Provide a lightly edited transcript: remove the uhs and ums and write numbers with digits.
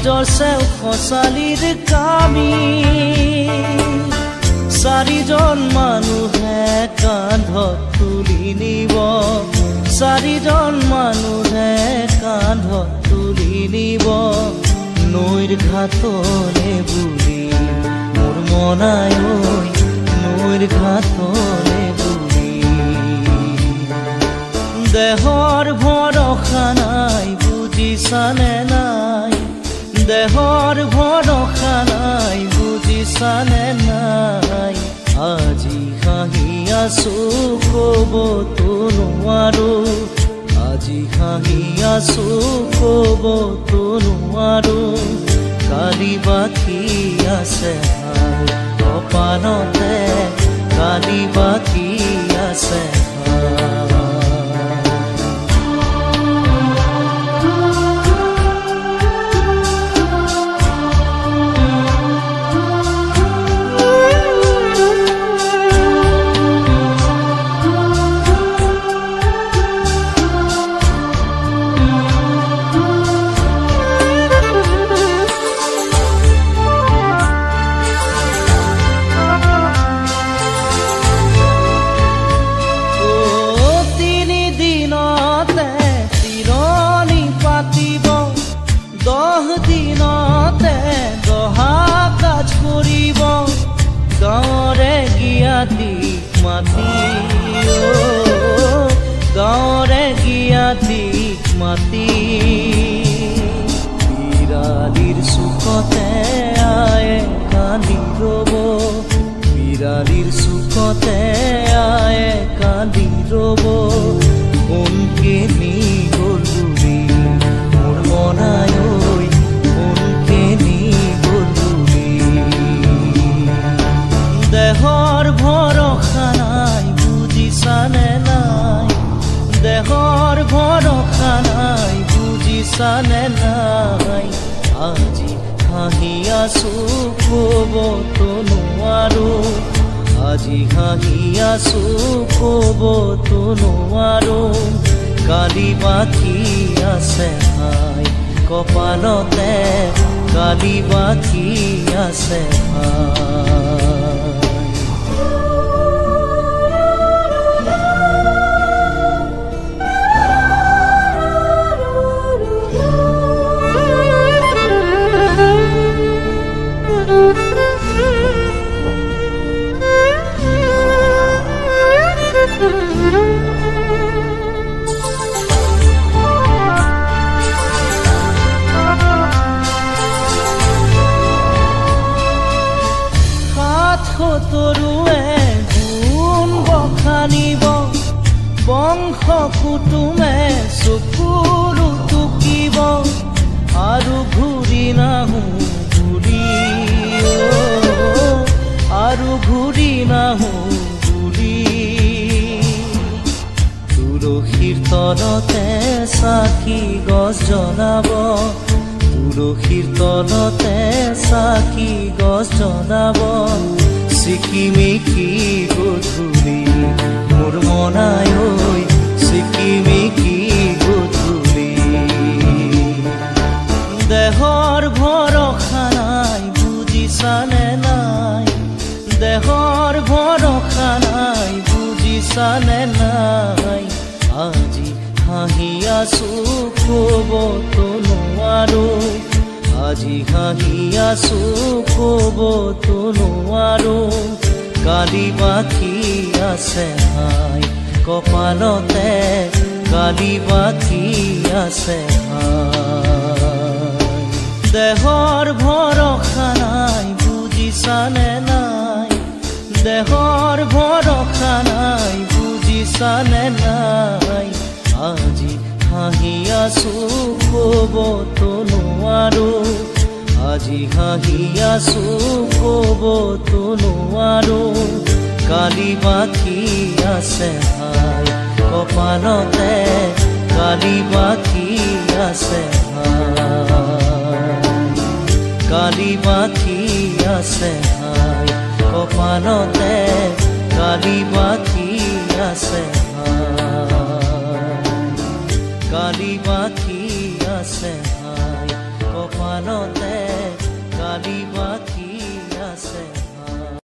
জৰচেও খচালিৰ কামি চাৰিজন মানুহে কান্ধত তুলি নিব চাৰিজন মানুহে কান্ধত তুলি নিব নৈৰ ঘাটলে বুলি মোৰ মনাই ঐ নৈৰ ঘাটলে বুলি দেহৰ ভৰসা নাই বুজিছানে নাই দেহৰ ভৰসা নাই বুজিছানে নাই আজি হাঁহি আছো ক'বতো নোৱাৰো আজি হাঁহি আছো ক'বতো নোৱাৰো কালি বাকী আছে কপালতে কালি বাকী আছে গাঁৱৰে গিয়াতিক মাতি বিৰালীৰ চুকতে আয়ে কান্দি ৰ'ব বিৰালীৰ চুকতে আয়ে কান্দি ৰ'ব কোনকে নি গ'ল বুলি মোৰ মনাই ঐ কোনকে নি গ'ল বুলি দেহৰ ভৰসা নাই বুজিছানে নাই দেহৰ ভৰসা নাই বুজিছানে নাই আজি হাঁহি আছো ক'বতো নোৱাৰো আজি হাঁহি আছো ক'বতো নোৱাৰো কালি বাকী আছে ভাই কপালতে কালি বাকী আছে ভাই তৰুৱে গুণ বখানিব বংশ কুটুমে চকুৰু টুকিব আৰু ঘূৰি নাহো বুলি আৰু ঘূৰি নাহো বুলি তুলসীৰ তলতে চাকি গছ জ্বলাব তুলসীৰ তলতে চাকি গছ জ্বলাব চিকিমিকি গধূলি মোৰ মনাই ঐ চিকিমিকি গধূলি দেহৰ ভৰসা নাই বুজিছানে নাই দেহৰ ভৰসা নাই বুজিছানে নাই আজি হাঁহি আছো ক'বতো নোৱাৰো আজি হাঁহি আছো ক'বতো নোৱাৰো কালি বাকী আছে ভাই কপালতে কালি বাকী আছে ভাই দেহৰ ভৰসা নাই বুজিছানে নাই দেহৰ ভৰসা নাই বুজিছানে নাই আজি হাঁহি আছো ক'বতো নোৱাৰো আজি হাঁহি আছো ক'বতো নোৱাৰো কালি বাকী আছে ভাই কপালতে কালি বাকী আছে ভাই কালি বাকী আছে ভাই কপালতে কালি বাকী আছে ভাই কালি বাকী আছে ভাই কপালতে দিব